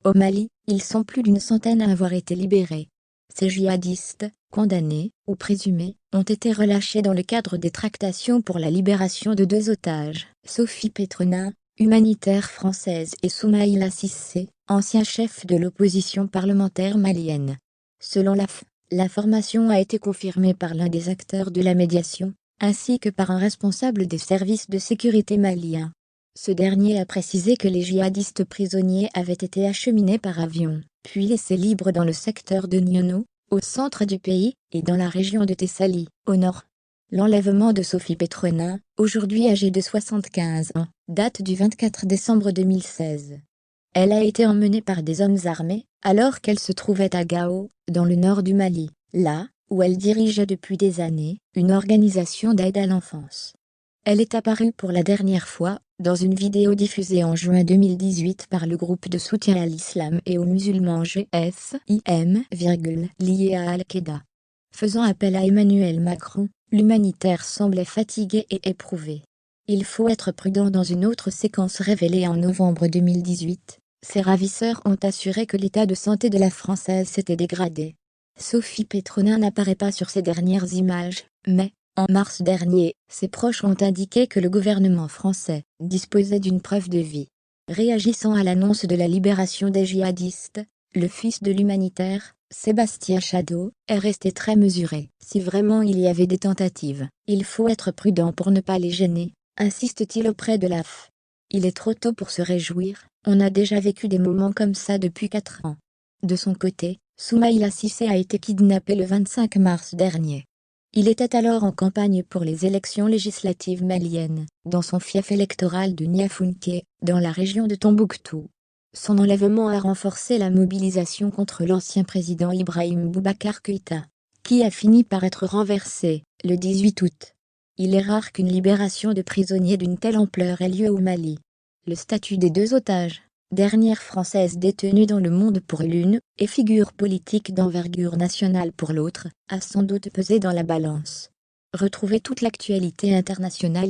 Au Mali, ils sont plus d'une centaine à avoir été libérés. Ces djihadistes, condamnés, ou présumés, ont été relâchés dans le cadre des tractations pour la libération de 2 otages, Sophie Petronin, humanitaire française, et Soumaïla Cissé, ancien chef de l'opposition parlementaire malienne. Selon l'information a été confirmée par l'un des acteurs de la médiation, ainsi que par un responsable des services de sécurité maliens. Ce dernier a précisé que les djihadistes prisonniers avaient été acheminés par avion, puis laissés libres dans le secteur de Niono, au centre du pays, et dans la région de Thessalie, au nord. L'enlèvement de Sophie Petronin, aujourd'hui âgée de 75 ans, date du 24 décembre 2016. Elle a été emmenée par des hommes armés, alors qu'elle se trouvait à Gao, dans le nord du Mali, là où elle dirigeait depuis des années une organisation d'aide à l'enfance. Elle est apparue pour la dernière fois, dans une vidéo diffusée en juin 2018 par le groupe de soutien à l'islam et aux musulmans GSIM, lié à Al-Qaïda. Faisant appel à Emmanuel Macron, l'humanitaire semblait fatigué et éprouvé. Il faut être prudent. Dans une autre séquence révélée en novembre 2018, ses ravisseurs ont assuré que l'état de santé de la Française s'était dégradé. Sophie Petronin n'apparaît pas sur ces dernières images, mais, en mars dernier, ses proches ont indiqué que le gouvernement français disposait d'une preuve de vie. Réagissant à l'annonce de la libération des djihadistes, le fils de l'humanitaire, Sébastien Chadeau, est resté très mesuré. Si vraiment il y avait des tentatives, il faut être prudent pour ne pas les gêner, insiste-t-il auprès de l'AF. Il est trop tôt pour se réjouir, on a déjà vécu des moments comme ça depuis 4 ans. De son côté, Soumaïla Cissé a été kidnappé le 25 mars dernier. Il était alors en campagne pour les élections législatives maliennes, dans son fief électoral de Niafounké, dans la région de Tombouctou. Son enlèvement a renforcé la mobilisation contre l'ancien président Ibrahim Boubacar Keïta, qui a fini par être renversé, le 18 août. Il est rare qu'une libération de prisonniers d'une telle ampleur ait lieu au Mali. Le statut des 2 otages, dernière française détenue dans le monde pour l'une, et figure politique d'envergure nationale pour l'autre, a sans doute pesé dans la balance. Retrouvez toute l'actualité internationale